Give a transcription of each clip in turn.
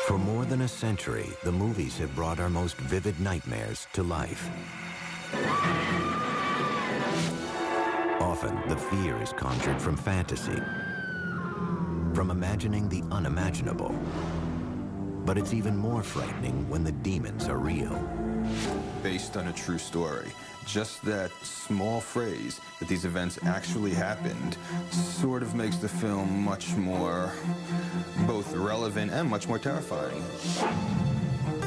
For more than a century, the movies have brought our most vivid nightmares to life. Often, the fear is conjured from fantasy, from imagining the unimaginable. But it's even more frightening when the demons are real. Based on a true story. Just that small phrase that these events actually happened sort of makes the film much more both relevant and much more terrifying.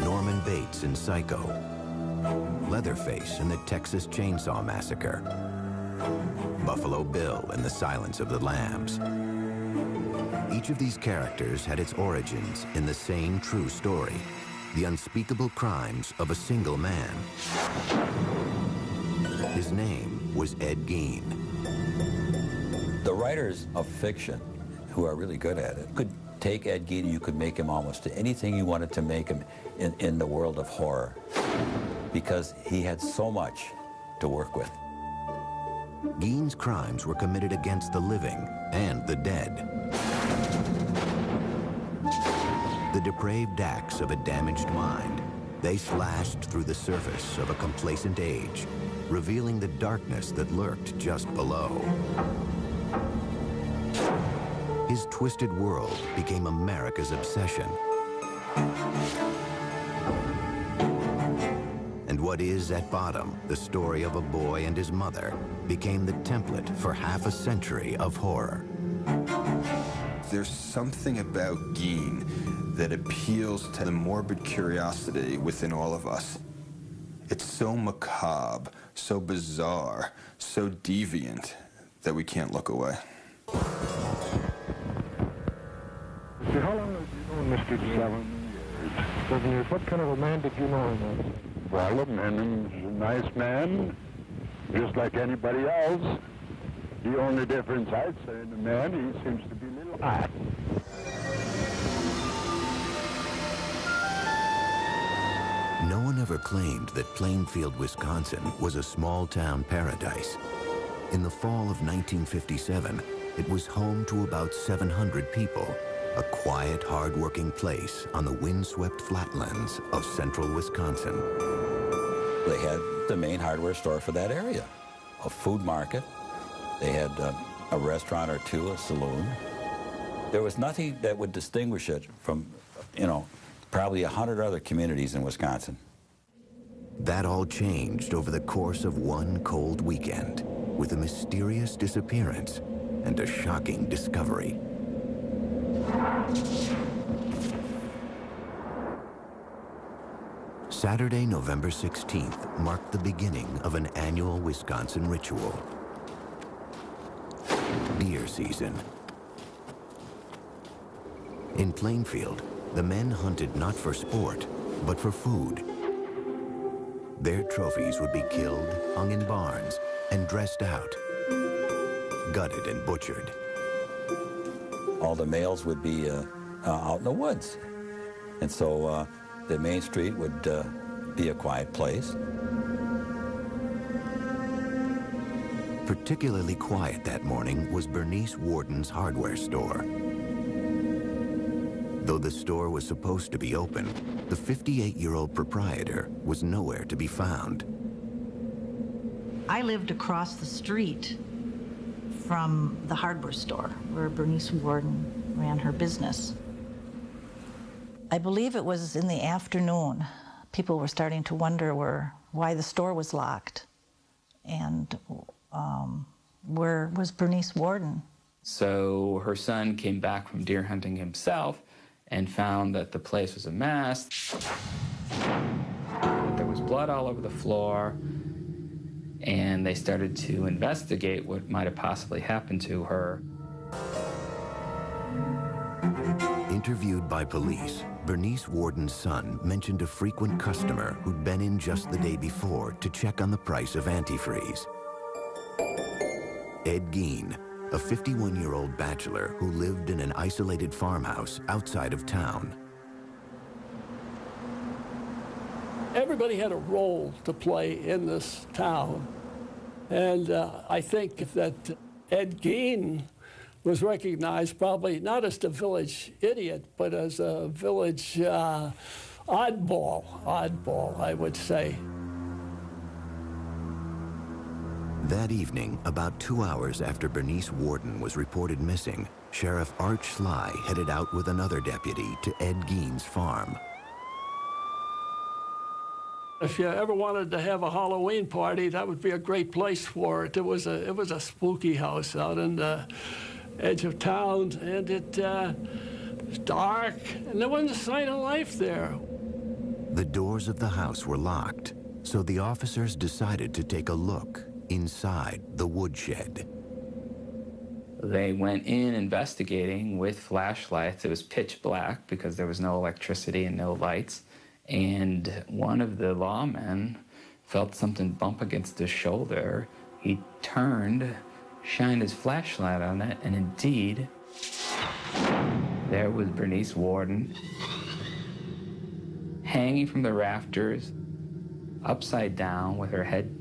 Norman Bates in Psycho, Leatherface in the Texas Chainsaw Massacre, Buffalo Bill in The Silence of the Lambs. Each of these characters had its origins in the same true story, the unspeakable crimes of a single man. His name was Ed Gein. The writers of fiction, who are really good at it, could take Ed Gein and you could make him almost anything you wanted to make him in the world of horror, because he had so much to work with. Gein's crimes were committed against the living and the dead. The depraved acts of a damaged mind, they slashed through the surface of a complacent age, revealing the darkness that lurked just below. His twisted world became America's obsession. And what is at bottom, the story of a boy and his mother, became the template for half a century of horror. There's something about Gein that appeals to the morbid curiosity within all of us. It's so macabre, so bizarre, so deviant that we can't look away. How long have you known Mr. 7 years? 7 years. What kind of a man did you know him as? Well, a man, he's a nice man, just like anybody else. The only difference I'd say in the man, he seems to be a little hot. No one ever claimed that Plainfield, Wisconsin was a small-town paradise. In the fall of 1957, it was home to about 700 people, a quiet, hard-working place on the windswept flatlands of central Wisconsin. They had the main hardware store for that area, a food market. They had a restaurant or two, a saloon. There was nothing that would distinguish it from, probably 100 other communities in Wisconsin. That all changed over the course of one cold weekend, with a mysterious disappearance and a shocking discovery. Saturday, November 16th, marked the beginning of an annual Wisconsin ritual. Deer season. In Plainfield, the men hunted not for sport, but for food. Their trophies would be killed, hung in barns, and dressed out, gutted and butchered. All the males would be out in the woods. And so the main street would be a quiet place. Particularly quiet that morning was Bernice Warden's hardware store. Though the store was supposed to be open, the 58-year-old proprietor was nowhere to be found. I lived across the street from the hardware store where Bernice Warden ran her business. I believe it was in the afternoon. People were starting to wonder why the store was locked and where was Bernice Warden. So her son came back from deer hunting himself and found that the place was a mess. There was blood all over the floor, and they started to investigate what might have possibly happened to her. Interviewed by police, Bernice Warden's son mentioned a frequent customer who'd been in just the day before to check on the price of antifreeze. Ed Gein, a 51-year-old bachelor who lived in an isolated farmhouse outside of town. Everybody had a role to play in this town. And I think that Ed Gein was recognized probably not as the village idiot, but as a village oddball, I would say. That evening, about 2 hours after Bernice Warden was reported missing, Sheriff Art Schley headed out with another deputy to Ed Gein's farm. If you ever wanted to have a Halloween party, that would be a great place for it. It was a spooky house out in the edge of town, and it was dark, and there wasn't a sign of life there. The doors of the house were locked, so the officers decided to take a look inside the woodshed. They went in investigating with flashlights. It was pitch black because there was no electricity and no lights. And one of the lawmen felt something bump against his shoulder. He turned, shined his flashlight on it, and indeed, there was Bernice Warden hanging from the rafters, upside down with her head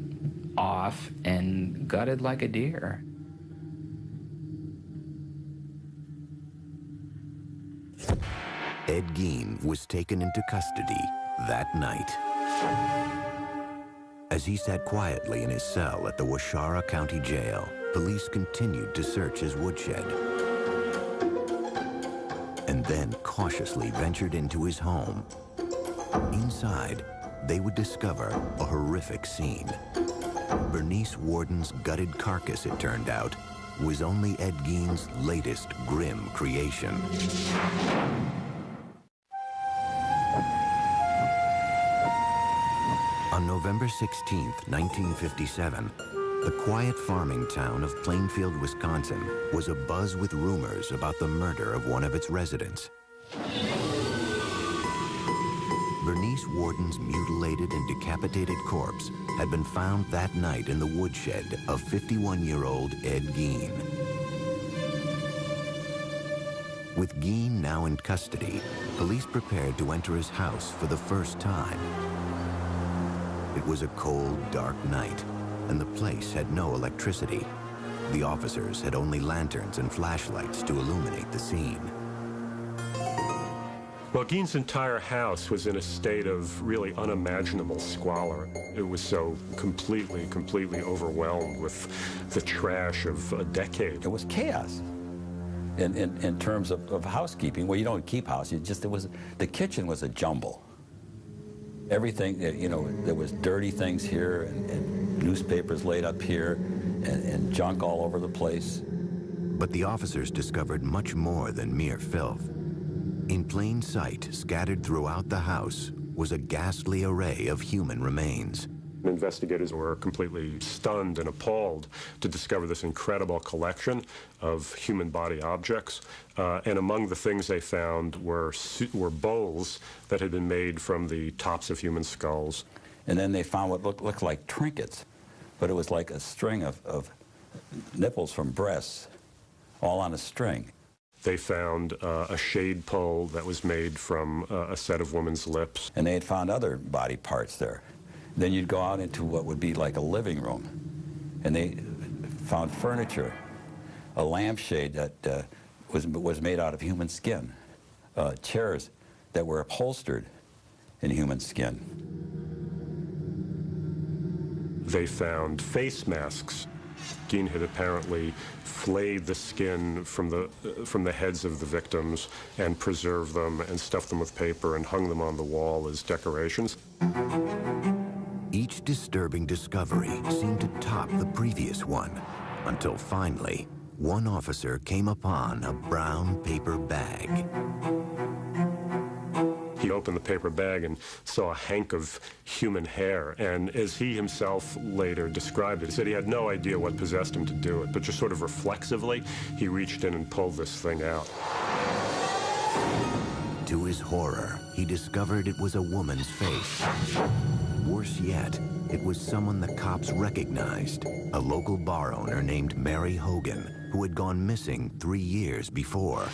off and gutted like a deer. Ed Gein was taken into custody that night. As he sat quietly in his cell at the Waushara County Jail, police continued to search his woodshed and then cautiously ventured into his home. Inside, they would discover a horrific scene. Bernice Warden's gutted carcass, it turned out, was only Ed Gein's latest grim creation. On November 16, 1957, the quiet farming town of Plainfield, Wisconsin, was abuzz with rumors about the murder of one of its residents. Bernice Warden's mutilated and decapitated corpse had been found that night in the woodshed of 51-year-old Ed Gein. With Gein now in custody, police prepared to enter his house for the first time. It was a cold, dark night, and the place had no electricity. The officers had only lanterns and flashlights to illuminate the scene. Well, Gein's entire house was in a state of really unimaginable squalor. It was so completely overwhelmed with the trash of a decade. It was chaos in terms of housekeeping. Well, you don't keep house. The kitchen was a jumble. Everything, there was dirty things here and newspapers laid up here and junk all over the place. But the officers discovered much more than mere filth. In plain sight, scattered throughout the house, was a ghastly array of human remains. Investigators were completely stunned and appalled to discover this incredible collection of human body objects. And among the things they found were bowls that had been made from the tops of human skulls. And then they found what looked like trinkets, but it was like a string of nipples from breasts, all on a string. They found a shade pole that was made from a set of women's lips. And they had found other body parts there. Then you'd go out into what would be like a living room, and they found furniture, a lampshade that was made out of human skin, chairs that were upholstered in human skin. They found face masks. Gein had apparently flayed the skin from the heads of the victims and preserved them and stuffed them with paper and hung them on the wall as decorations. Each disturbing discovery seemed to top the previous one, until finally, one officer came upon a brown paper bag. He opened the paper bag and saw a hank of human hair, and as he himself later described it, he said he had no idea what possessed him to do it, but just sort of reflexively, he reached in and pulled this thing out. To his horror, he discovered it was a woman's face. Worse yet, it was someone the cops recognized, a local bar owner named Mary Hogan, who had gone missing 3 years before.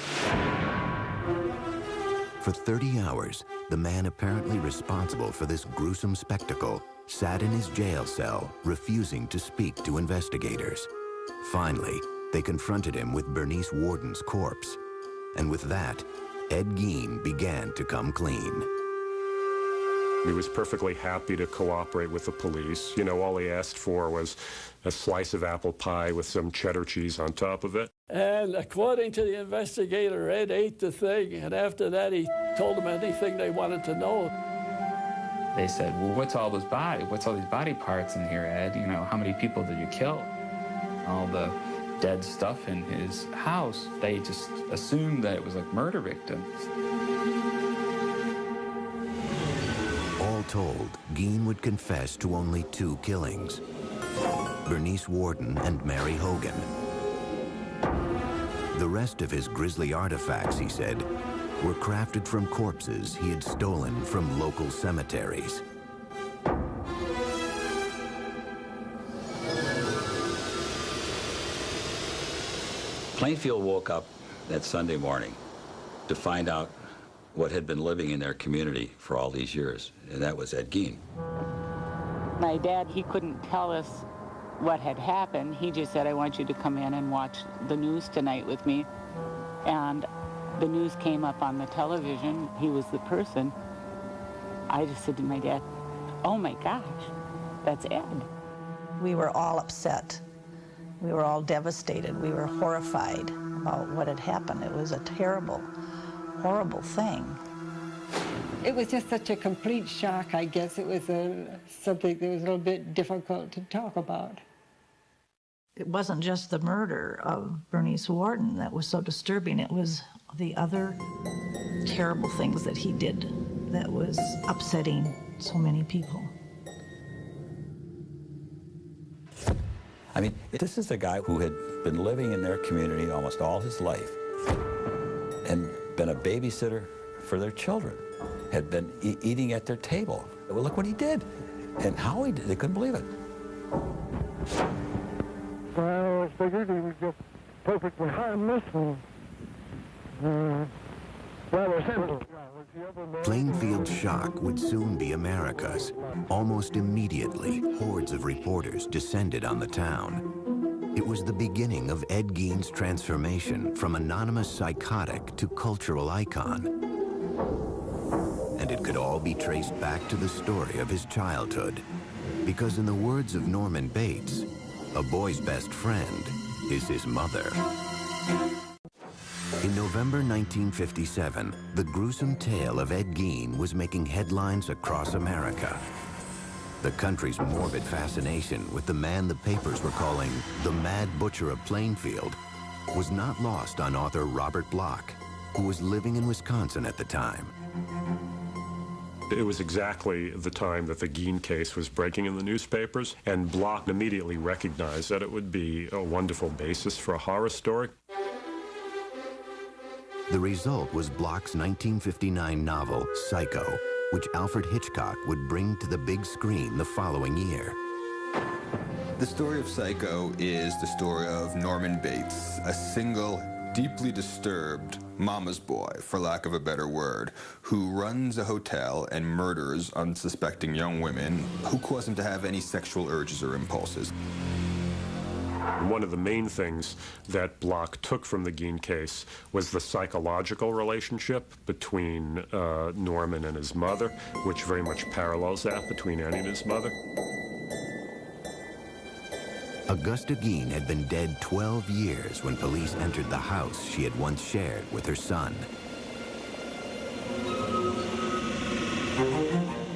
For 30 hours, the man apparently responsible for this gruesome spectacle sat in his jail cell, refusing to speak to investigators. Finally, they confronted him with Bernice Worden's corpse. And with that, Ed Gein began to come clean. He was perfectly happy to cooperate with the police. You know, all he asked for was a slice of apple pie with some cheddar cheese on top of it. And according to the investigator, Ed ate the thing, and after that he told them anything they wanted to know. They said, well, what's all these body parts in here, Ed? You know, how many people did you kill? All the dead stuff in his house, they just assumed that it was like murder victims. All told, Gein would confess to only 2 killings: Bernice Worden and Mary Hogan. The rest of his grisly artifacts, he said, were crafted from corpses he had stolen from local cemeteries. Plainfield woke up that Sunday morning to find out what had been living in their community for all these years, and that was Ed Gein. My dad, he couldn't tell us what had happened. He just said, I want you to come in and watch the news tonight with me. And the news came up on the television. He was the person. I just said to my dad, oh my gosh, that's Ed. We were all upset. We were all devastated. We were horrified about what had happened. It was a terrible, horrible thing. It was just such a complete shock, I guess. It was something that was a little bit difficult to talk about. It wasn't just the murder of Bernice Worden that was so disturbing. It was the other terrible things that he did that was upsetting so many people. I mean, this is a guy who had been living in their community almost all his life and been a babysitter for their children, had been eating at their table. Well, look what he did and how he did. They couldn't believe it. Well, I figured he was just perfectly harmless and rather simple. Plainfield's shock would soon be America's. Almost immediately, hordes of reporters descended on the town. It was the beginning of Ed Gein's transformation from anonymous psychotic to cultural icon. And it could all be traced back to the story of his childhood. Because in the words of Norman Bates, a boy's best friend is his mother. In November 1957, the gruesome tale of Ed Gein was making headlines across America. The country's morbid fascination with the man the papers were calling the Mad Butcher of Plainfield was not lost on author Robert Bloch, who was living in Wisconsin at the time. It was exactly the time that the Gein case was breaking in the newspapers, and Bloch immediately recognized that it would be a wonderful basis for a horror story. The result was Bloch's 1959 novel, Psycho, which Alfred Hitchcock would bring to the big screen the following year. The story of Psycho is the story of Norman Bates, a single, deeply disturbed mama's boy, for lack of a better word, who runs a hotel and murders unsuspecting young women who cause him to have any sexual urges or impulses. One of the main things that Bloch took from the Gein case was the psychological relationship between Norman and his mother, which very much parallels that between Annie and his mother. Augusta Gein had been dead 12 years when police entered the house she had once shared with her son.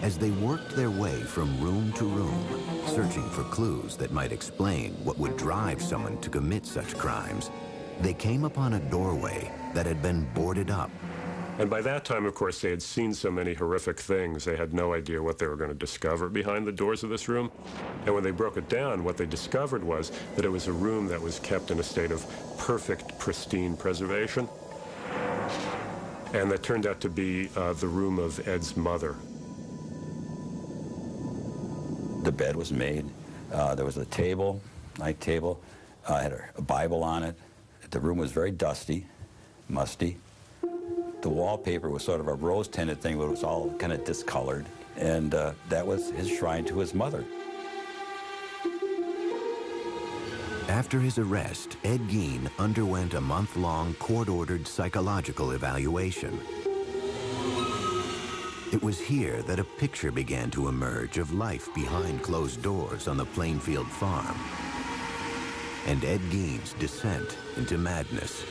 As they worked their way from room to room, searching for clues that might explain what would drive someone to commit such crimes, they came upon a doorway that had been boarded up. And by that time, of course, they had seen so many horrific things, they had no idea what they were going to discover behind the doors of this room. And when they broke it down, what they discovered was that it was a room that was kept in a state of perfect, pristine preservation. And that turned out to be the room of Ed's mother. The bed was made. There was a table, night table. Had a Bible on it. The room was very dusty, musty. The wallpaper was sort of a rose-tinted thing, but it was all kind of discolored. And that was his shrine to his mother. After his arrest, Ed Gein underwent a month-long court-ordered psychological evaluation. It was here that a picture began to emerge of life behind closed doors on the Plainfield farm, and Ed Gein's descent into madness.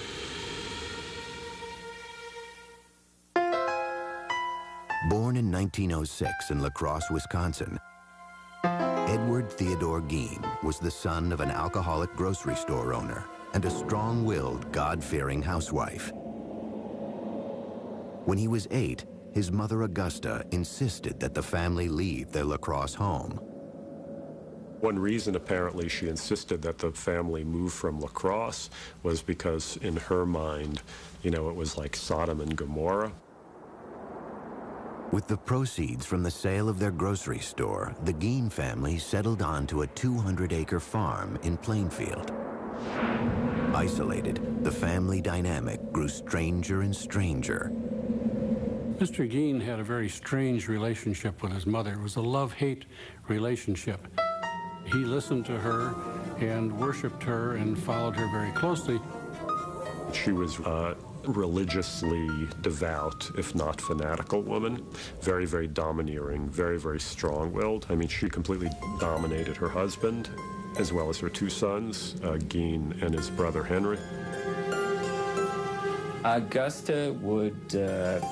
Born in 1906 in La Crosse, Wisconsin, Edward Theodore Gein was the son of an alcoholic grocery store owner and a strong-willed, God-fearing housewife. When he was 8, his mother Augusta insisted that the family leave their La Crosse home. One reason, apparently, she insisted that the family move from La Crosse was because, in her mind, you know, it was like Sodom and Gomorrah. With the proceeds from the sale of their grocery store, the Gein family settled onto a 200-acre farm in Plainfield. Isolated, the family dynamic grew stranger and stranger. Mr. Gein had a very strange relationship with his mother. It was a love-hate relationship. He listened to her and worshipped her and followed her very closely. She was religiously devout, if not fanatical woman. Very, very domineering, very, very strong-willed. I mean, she completely dominated her husband, as well as her 2 sons, Gein and his brother Henry. Augusta would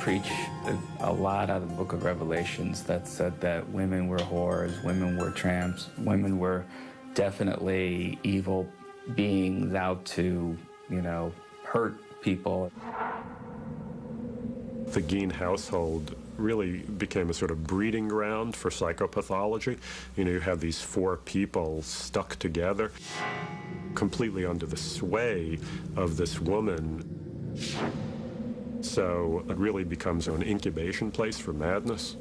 preach a lot out of the book of Revelations that said that women were whores, women were tramps, women were definitely evil beings out to, you know, hurt people. The Gein household really became a sort of breeding ground for psychopathology. You know, you have these 4 people stuck together, completely under the sway of this woman. So it really becomes an incubation place for madness.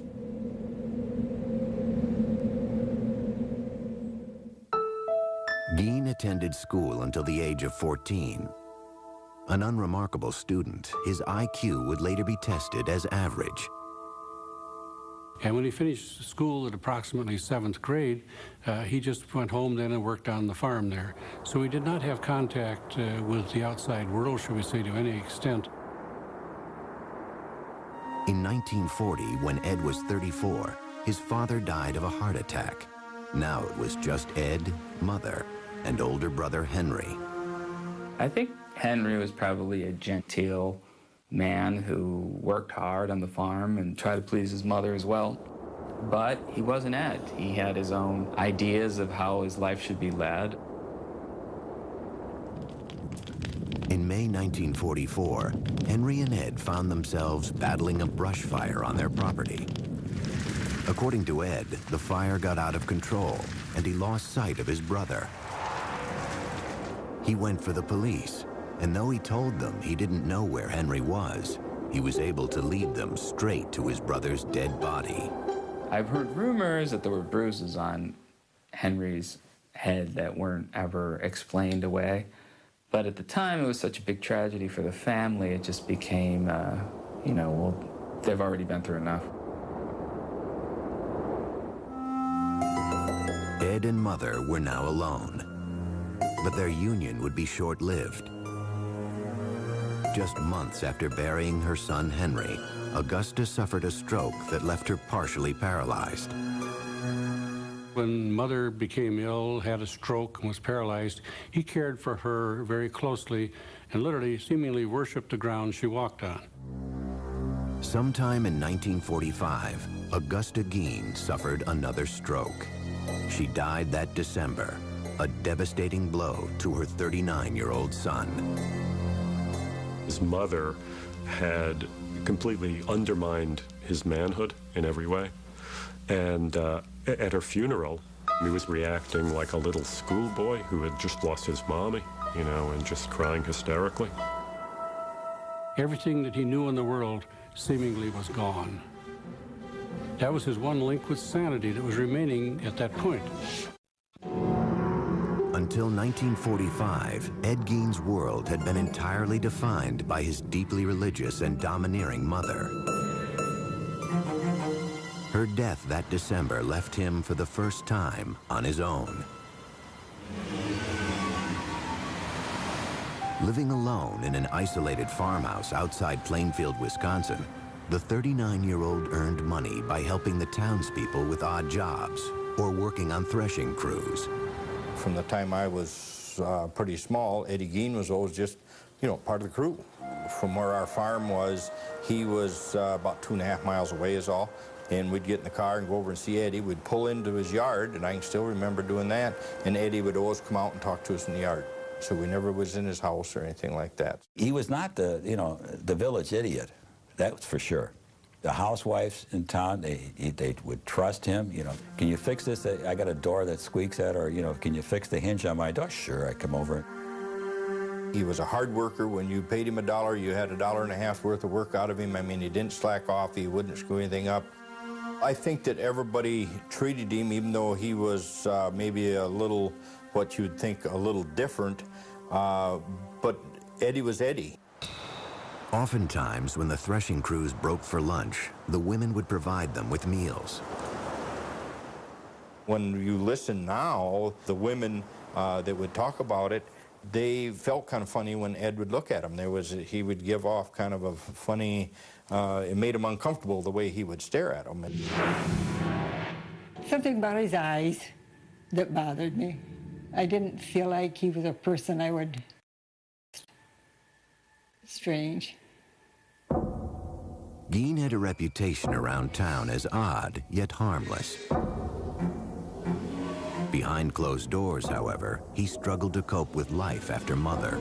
Gein attended school until the age of 14. An unremarkable student, his IQ would later be tested as average. And when he finished school at approximately 7th grade, he just went home then and worked on the farm there. So he did not have contact with the outside world, shall we say, to any extent. In 1940, when Ed was 34, his father died of a heart attack. Now it was just Ed, mother, and older brother Henry. I think Henry was probably a genteel man who worked hard on the farm and tried to please his mother as well. But he wasn't Ed. He had his own ideas of how his life should be led. In May 1944, Henry and Ed found themselves battling a brush fire on their property. According to Ed, the fire got out of control and he lost sight of his brother. He went for the police, and though he told them he didn't know where Henry was, he was able to lead them straight to his brother's dead body. I've heard rumors that there were bruises on Henry's head that weren't ever explained away. But at the time, it was such a big tragedy for the family, it just became, you know, well, they've already been through enough. Ed and Mother were now alone, but their union would be short-lived. Just months after burying her son Henry, Augusta suffered a stroke that left her partially paralyzed. When Mother became ill, had a stroke, and was paralyzed, he cared for her very closely and literally, seemingly worshipped the ground she walked on. Sometime in 1945, Augusta Gein suffered another stroke. She died that December, a devastating blow to her 39-year-old son. His mother had completely undermined his manhood in every way. And at her funeral, he was reacting like a little schoolboy who had just lost his mommy, you know, and just crying hysterically. Everything that he knew in the world seemingly was gone. That was his one link with sanity that was remaining at that point. Until 1945, Ed Gein's world had been entirely defined by his deeply religious and domineering mother. Her death that December left him for the first time on his own. Living alone in an isolated farmhouse outside Plainfield, Wisconsin, the 39-year-old earned money by helping the townspeople with odd jobs or working on threshing crews. From the time I was pretty small, Eddie Gein was always just, you know, part of the crew. From where our farm was, he was about 2.5 miles away is all. And we'd get in the car and go over and see Eddie. We'd pull into his yard, and I can still remember doing that. And Eddie would always come out and talk to us in the yard. So we never was in his house or anything like that. He was not the, you know, the village idiot. That's for sure. The housewives in town, they would trust him. You know, can you fix this? I got a door that squeaks at, or, you know, can you fix the hinge on my door? Sure, I come over. He was a hard worker. When you paid him $1, you had $1.50 worth of work out of him. I mean, he didn't slack off. He wouldn't screw anything up. I think that everybody treated him, even though he was maybe a little, what you'd think, a little different, but Eddie was Eddie. Oftentimes, when the threshing crews broke for lunch, the women would provide them with meals. When you listen now, the women that would talk about it, they felt kind of funny when Ed would look at them. He would give off kind of a funny, it made him uncomfortable the way he would stare at them. Something about his eyes that bothered me. I didn't feel like he was a person I would... Strange. Gein had a reputation around town as odd, yet harmless. Behind closed doors, however, he struggled to cope with life after Mother.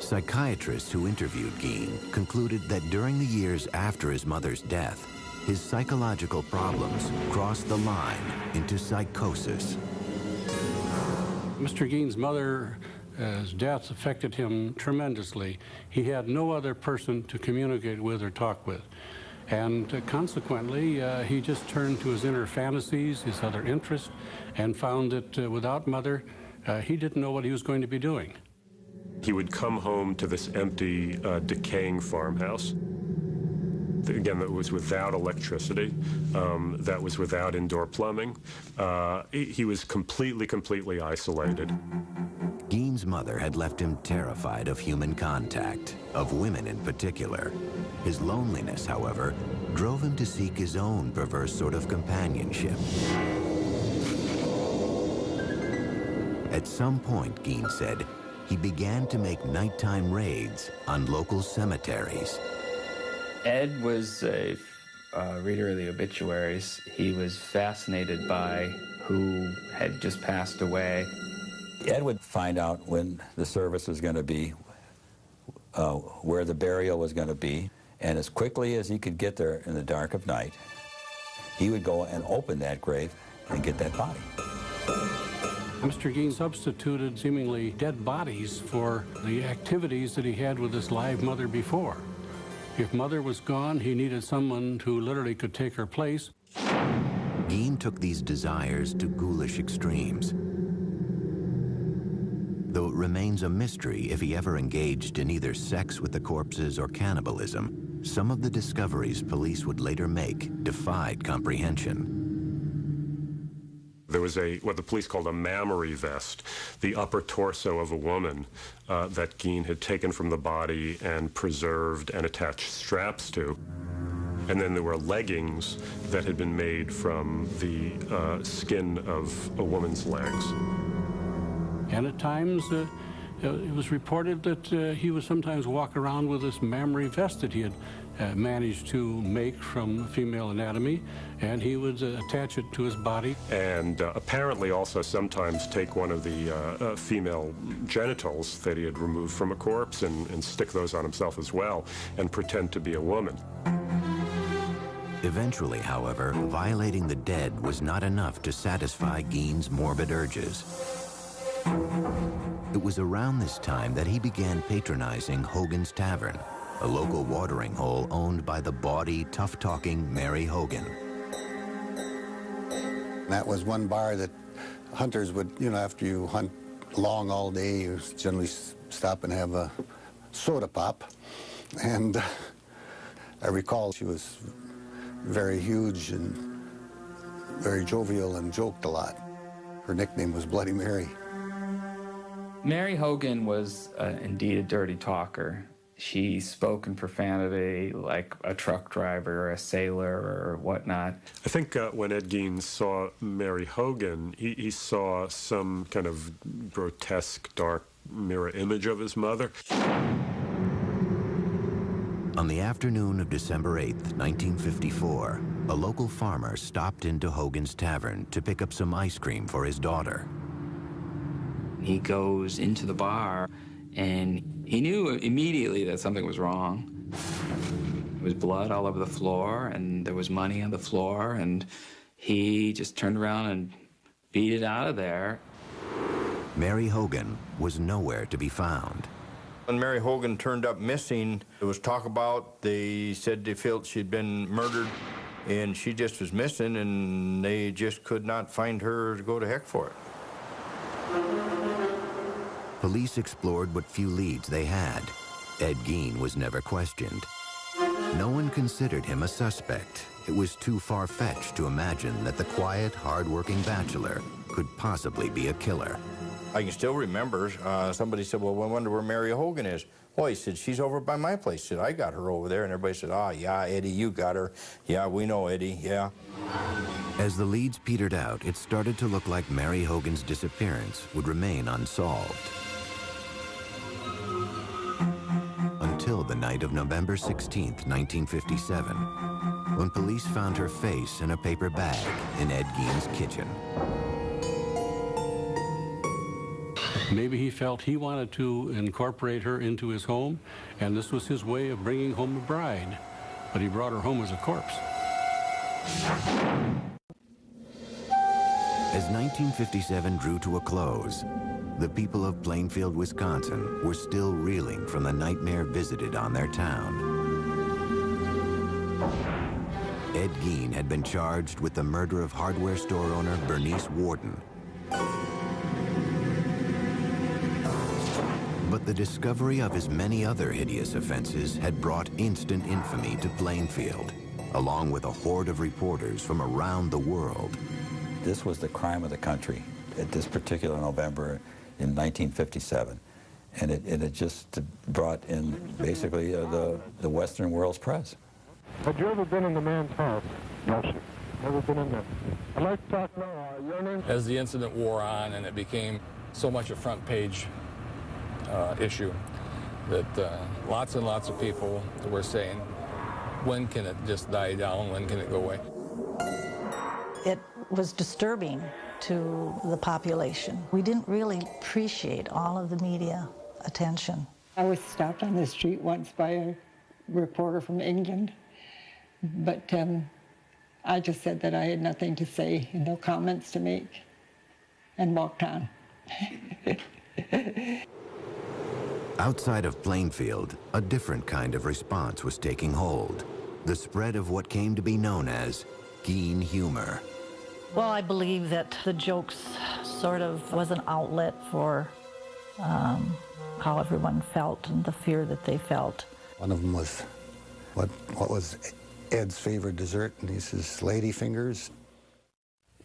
Psychiatrists who interviewed Gein concluded that during the years after his mother's death, his psychological problems crossed the line into psychosis. Mr. Gein's mother's death affected him tremendously. He had no other person to communicate with or talk with. And consequently, he just turned to his inner fantasies, his other interests, and found that without Mother, he didn't know what he was going to be doing. He would come home to this empty, decaying farmhouse. Again, that was without electricity, that was without indoor plumbing. He was completely isolated. Gein's mother had left him terrified of human contact, of women in particular. His loneliness, however, drove him to seek his own perverse sort of companionship. At some point, Gein said, he began to make nighttime raids on local cemeteries. Ed was a reader of the obituaries. He was fascinated by who had just passed away. Ed would find out when the service was going to be, where the burial was going to be, and as quickly as he could get there in the dark of night, he would go and open that grave and get that body. Mr. Gein substituted seemingly dead bodies for the activities that he had with his live mother before. If Mother was gone, he needed someone who literally could take her place. Gein took these desires to ghoulish extremes. Though it remains a mystery if he ever engaged in either sex with the corpses or cannibalism, some of the discoveries police would later make defied comprehension. There was what the police called a mammary vest, the upper torso of a woman that Gein had taken from the body and preserved and attached straps to. And then there were leggings that had been made from the skin of a woman's legs. And at times, it was reported that he would sometimes walk around with this mammary vest that he had managed to make from female anatomy, and he would attach it to his body. And apparently also sometimes take one of the female genitals that he had removed from a corpse and stick those on himself as well and pretend to be a woman. Eventually, however, violating the dead was not enough to satisfy Gein's morbid urges. It was around this time that he began patronizing Hogan's Tavern, a local watering hole owned by the bawdy, tough-talking Mary Hogan. That was one bar that hunters would, you know, after you hunt long all day, you generally stop and have a soda pop. And I recall she was very huge and very jovial and joked a lot. Her nickname was Bloody Mary. Mary Hogan was indeed a dirty talker. She spoke in profanity like a truck driver or a sailor or whatnot. I think when Ed Gein saw Mary Hogan, he saw some kind of grotesque, dark mirror image of his mother. On the afternoon of December 8th, 1954, a local farmer stopped into Hogan's Tavern to pick up some ice cream for his daughter. He goes into the bar, and he knew immediately that something was wrong. There was blood all over the floor, and there was money on the floor, and he just turned around and beat it out of there. Mary Hogan was nowhere to be found. When Mary Hogan turned up missing, there was talk about, they said they felt she'd been murdered, and she just was missing, and they just could not find her to go to heck for it. Police explored what few leads they had. Ed Gein was never questioned. No one considered him a suspect. It was too far-fetched to imagine that the quiet, hard-working bachelor could possibly be a killer. I can still remember, somebody said, well, I wonder where Mary Hogan is. Well, he said, she's over by my place. He said, I got her over there. And everybody said, ah, yeah, Eddie, you got her. Yeah, we know Eddie, yeah. As the leads petered out, it started to look like Mary Hogan's disappearance would remain unsolved. Until the night of November 16th, 1957, when police found her face in a paper bag in Ed Gein's kitchen. Maybe he felt he wanted to incorporate her into his home, and this was his way of bringing home a bride. But he brought her home as a corpse. As 1957 drew to a close, the people of Plainfield, Wisconsin were still reeling from the nightmare visited on their town. Ed Gein had been charged with the murder of hardware store owner Bernice Warden. But the discovery of his many other hideous offenses had brought instant infamy to Plainfield, along with a horde of reporters from around the world. This was the crime of the country at this particular November in 1957. And it just brought in basically the Western world's press. Had you ever been in the man's house? No, sir. Never been in there. I'd like to talk now. Your name? As the incident wore on and it became so much a front page issue that lots and lots of people were saying, when can it just die down? When can it go away? It was disturbing to the population. We didn't really appreciate all of the media attention. I was stopped on the street once by a reporter from England, but I just said that I had nothing to say and no comments to make and walked on. Outside of Plainfield, a different kind of response was taking hold. The spread of what came to be known as Gein humor. Well, I believe that the jokes sort of was an outlet for how everyone felt and the fear that they felt. One of them was, what was Ed's favorite dessert? And he says, lady fingers.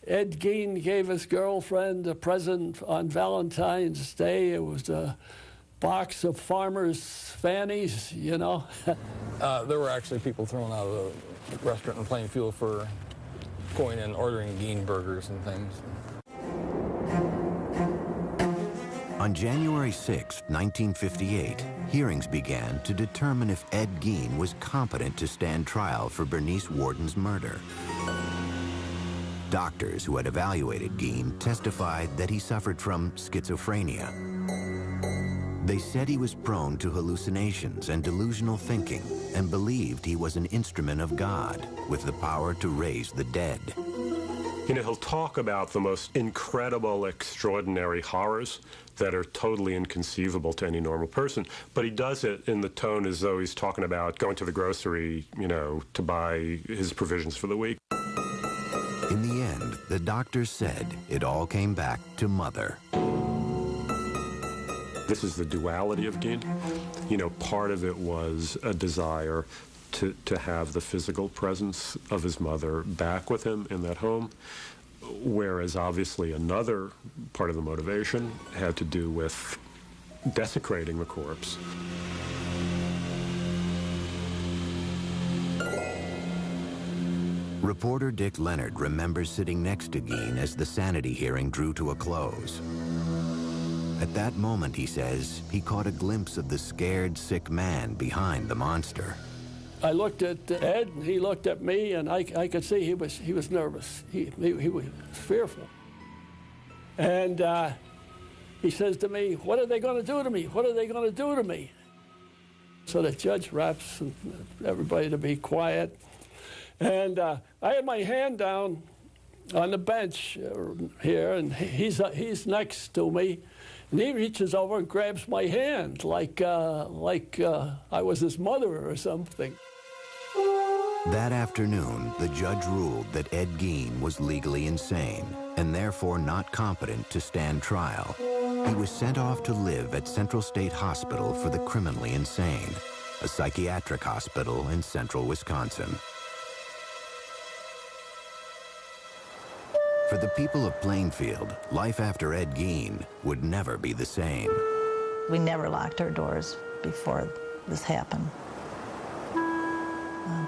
Ed Gein gave his girlfriend a present on Valentine's Day. It was a box of farmers' fannies, you know. There were actually people thrown out of the restaurant in Plainfield for going and ordering Gein burgers and things. On January 6, 1958, hearings began to determine if Ed Gein was competent to stand trial for Bernice Warden's murder. Doctors who had evaluated Gein testified that he suffered from schizophrenia. They said he was prone to hallucinations and delusional thinking and believed he was an instrument of God with the power to raise the dead. You know, he'll talk about the most incredible, extraordinary horrors that are totally inconceivable to any normal person, but he does it in the tone as though he's talking about going to the grocery, you know, to buy his provisions for the week. In the end, the doctors said it all came back to Mother. This is the duality of Gein. You know, part of it was a desire to have the physical presence of his mother back with him in that home, whereas obviously another part of the motivation had to do with desecrating the corpse. Reporter Dick Leonard remembers sitting next to Gein as the sanity hearing drew to a close. At that moment, he says, he caught a glimpse of the scared, sick man behind the monster. I looked at Ed, and he looked at me, and I could see he was nervous. He was fearful. And he says to me, "What are they going to do to me? What are they going to do to me?" So the judge raps everybody to be quiet. And I had my hand down on the bench here, and he's next to me. And he reaches over and grabs my hand like I was his mother or something. That afternoon, the judge ruled that Ed Gein was legally insane and therefore not competent to stand trial. He was sent off to live at Central State Hospital for the Criminally Insane, a psychiatric hospital in central Wisconsin. For the people of Plainfield, life after Ed Gein would never be the same. We never locked our doors before this happened.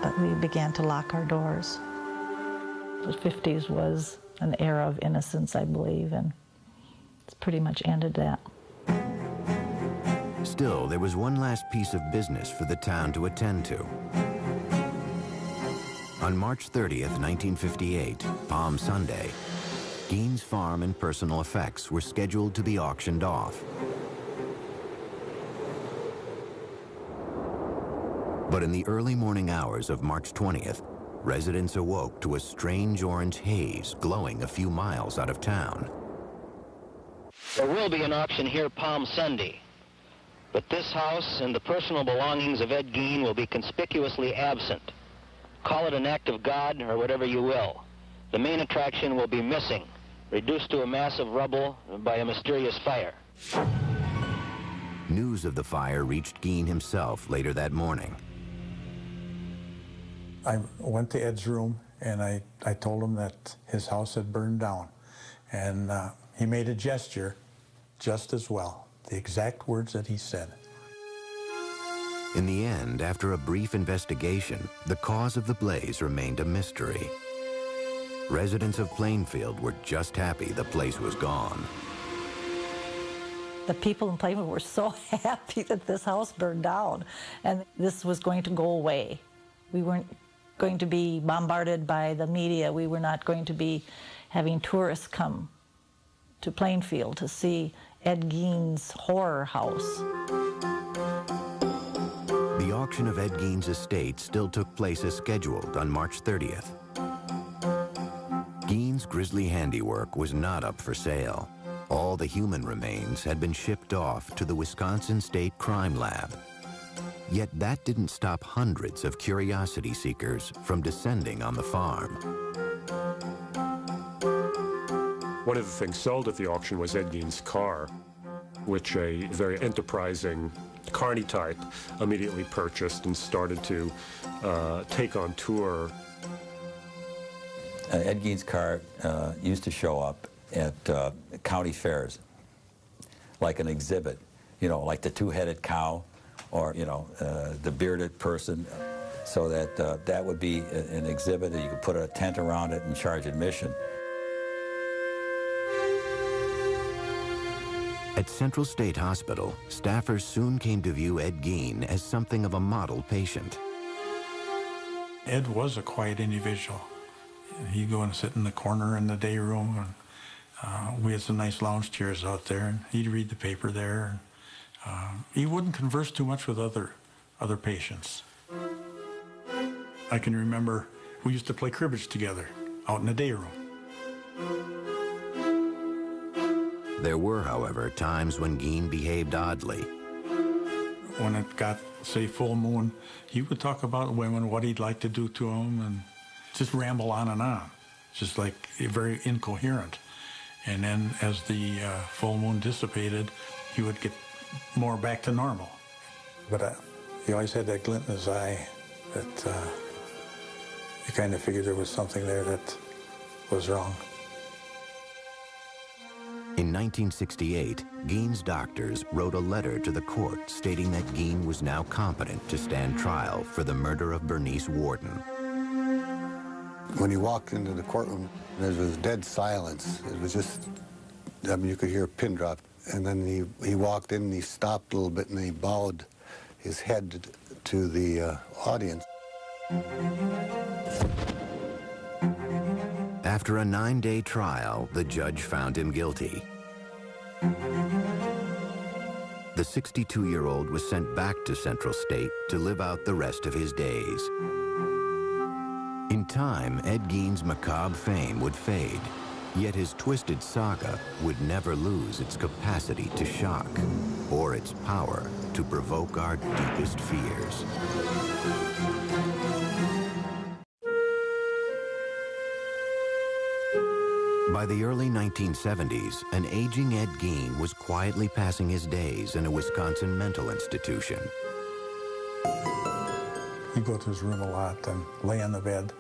But we began to lock our doors. The 50s was an era of innocence, I believe, and it's pretty much ended that. Still, there was one last piece of business for the town to attend to. On March 30th, 1958, Palm Sunday, Gein's farm and personal effects were scheduled to be auctioned off. But in the early morning hours of March 20th, residents awoke to a strange orange haze glowing a few miles out of town. There will be an auction here Palm Sunday, but this house and the personal belongings of Ed Gein will be conspicuously absent. Call it an act of God or whatever you will. The main attraction will be missing, reduced to a mass of rubble by a mysterious fire. News of the fire reached Gein himself later that morning. I went to Ed's room and I told him that his house had burned down. And he made a gesture just as well, the exact words that he said. In the end, after a brief investigation, the cause of the blaze remained a mystery. Residents of Plainfield were just happy the place was gone. The people in Plainfield were so happy that this house burned down and this was going to go away. We weren't going to be bombarded by the media. We were not going to be having tourists come to Plainfield to see Ed Gein's horror house. The auction of Ed Gein's estate still took place as scheduled on March 30th. Gein's grisly handiwork was not up for sale. All the human remains had been shipped off to the Wisconsin State Crime Lab. Yet that didn't stop hundreds of curiosity seekers from descending on the farm. One of the things sold at the auction was Ed Gein's car, which a very enterprising carny type immediately purchased and started to take on tour. Ed Gein's car used to show up at county fairs, like an exhibit, you know, like the two-headed cow or, you know, the bearded person, so that that would be an exhibit that you could put a tent around it and charge admission. At Central State Hospital, staffers soon came to view Ed Gein as something of a model patient. Ed was a quiet individual. He'd go and sit in the corner in the day room, and we had some nice lounge chairs out there, and he'd read the paper there. He wouldn't converse too much with other patients. I can remember we used to play cribbage together out in the day room. There were, however, times when Gein behaved oddly. When it got, say, full moon, he would talk about women, what he'd like to do to them, and just ramble on and on, just like very incoherent. And then as the full moon dissipated, he would get more back to normal. But he always had that glint in his eye that you kind of figured there was something there that was wrong. In 1968, Gein's doctors wrote a letter to the court stating that Gein was now competent to stand trial for the murder of Bernice Worden. When he walked into the courtroom, there was dead silence. It was just, I mean, you could hear a pin drop. And then he walked in and he stopped a little bit and he bowed his head to the audience. After a 9-day trial, the judge found him guilty. The 62-year-old was sent back to Central State to live out the rest of his days. In time, Ed Gein's macabre fame would fade, yet his twisted saga would never lose its capacity to shock or its power to provoke our deepest fears. By the early 1970s, an aging Ed Gein was quietly passing his days in a Wisconsin mental institution. He'd go to his room a lot and lay on the bed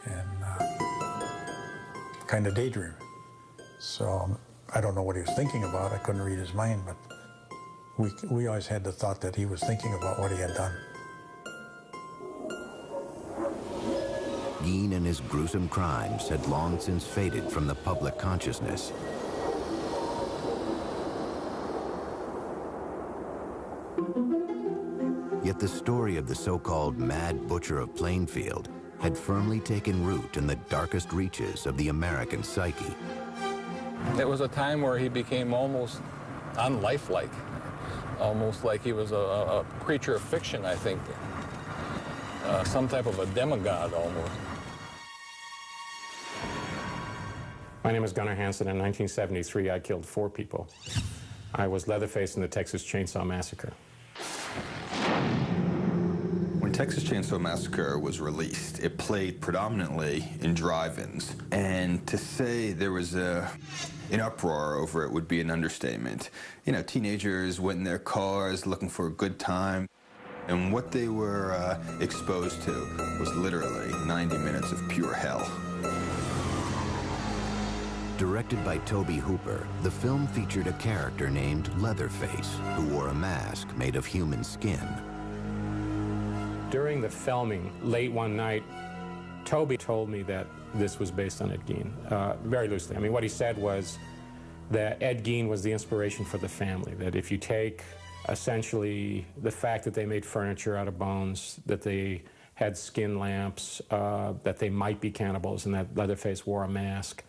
and kind of daydream. So I don't know what he was thinking about. I couldn't read his mind, but we always had the thought that he was thinking about what he had done. Gein and his gruesome crimes had long since faded from the public consciousness. Yet the story of the so-called Mad Butcher of Plainfield had firmly taken root in the darkest reaches of the American psyche. It was a time where he became almost unlifelike, almost like he was a creature of fiction, I think. Some type of a demigod, almost. My name is Gunnar Hansen. In 1973, I killed 4 people. I was Leatherface in the Texas Chainsaw Massacre. When Texas Chainsaw Massacre was released, it played predominantly in drive-ins. And to say there was an uproar over it would be an understatement. You know, teenagers went in their cars looking for a good time. And what they were exposed to was literally 90 minutes of pure hell. Directed by Tobe Hooper, the film featured a character named Leatherface, who wore a mask made of human skin. During the filming, late one night, Tobe told me that this was based on Ed Gein, very loosely. I mean, what he said was that Ed Gein was the inspiration for the family, that if you take essentially the fact that they made furniture out of bones, that they had skin lamps, that they might be cannibals, and that Leatherface wore a mask,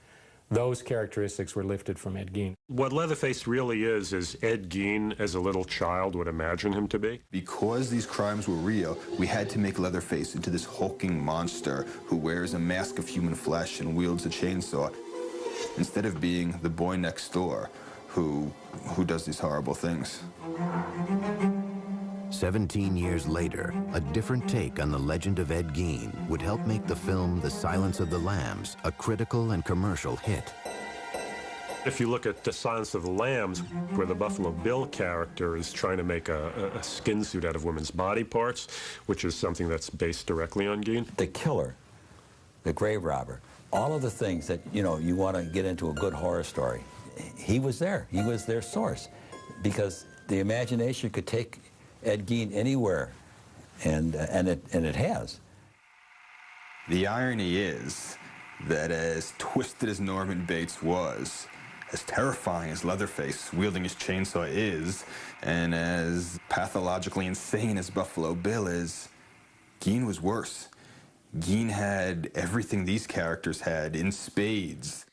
those characteristics were lifted from Ed Gein. What Leatherface really is Ed Gein as a little child would imagine him to be. Because these crimes were real, we had to make Leatherface into this hulking monster who wears a mask of human flesh and wields a chainsaw, instead of being the boy next door who does these horrible things. 17 years later, a different take on the legend of Ed Gein would help make the film The Silence of the Lambs a critical and commercial hit. If you look at The Silence of the Lambs, where the Buffalo Bill character is trying to make a skin suit out of women's body parts, which is something that's based directly on Gein. The killer, the grave robber, all of the things that, you know, you want to get into a good horror story, he was there. He was their source. Because the imagination could take Ed Gein anywhere, and it has. The irony is that as twisted as Norman Bates was, as terrifying as Leatherface wielding his chainsaw is, and as pathologically insane as Buffalo Bill is, Gein was worse. Gein had everything these characters had in spades.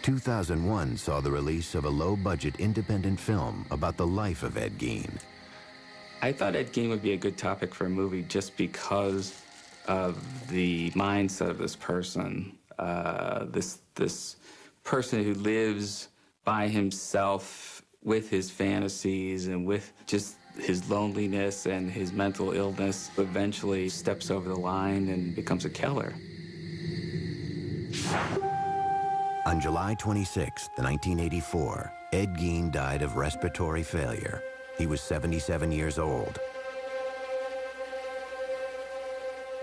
2001 saw the release of a low-budget independent film about the life of Ed Gein. I thought Ed Gein would be a good topic for a movie just because of the mindset of this person. This person who lives by himself with his fantasies and with just his loneliness and his mental illness, eventually steps over the line and becomes a killer. On July 26, 1984, Ed Gein died of respiratory failure. He was 77 years old.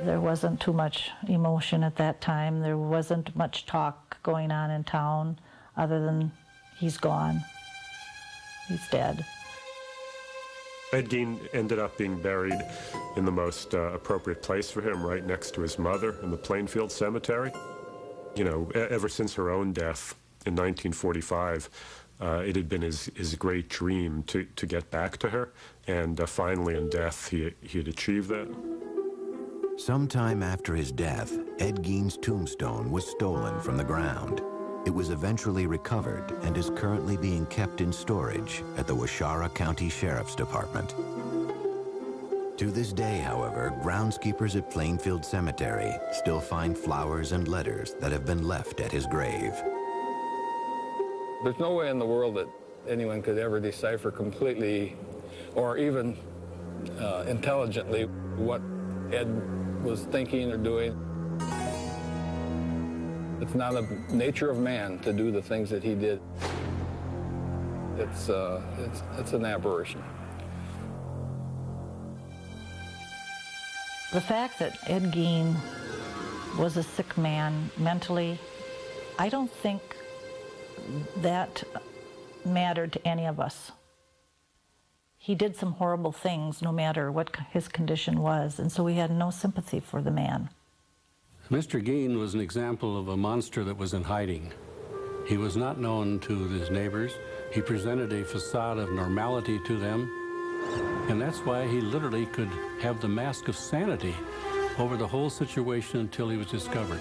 There wasn't too much emotion at that time. There wasn't much talk going on in town other than he's gone. He's dead. Ed Gein ended up being buried in the most appropriate place for him, right next to his mother in the Plainfield Cemetery. You know, ever since her own death in 1945, it had been his great dream to get back to her, and finally in death he had achieved that. Sometime after his death, Ed Gein's tombstone was stolen from the ground. It was eventually recovered and is currently being kept in storage at the Waushara County Sheriff's Department. To this day, however, groundskeepers at Plainfield Cemetery still find flowers and letters that have been left at his grave. There's no way in the world that anyone could ever decipher completely or even intelligently what Ed was thinking or doing. It's not the nature of man to do the things that he did. It's an aberration. The fact that Ed Gein was a sick man mentally, I don't think that mattered to any of us. He did some horrible things no matter what his condition was, and so we had no sympathy for the man. Mr. Gein was an example of a monster that was in hiding. He was not known to his neighbors. He presented a facade of normality to them, and that's why he literally could have the mask of sanity over the whole situation until he was discovered.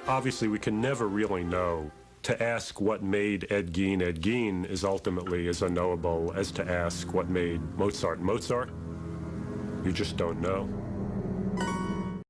Obviously, we can never really know. To ask what made Ed Gein is ultimately as unknowable as to ask what made Mozart Mozart. You just don't know.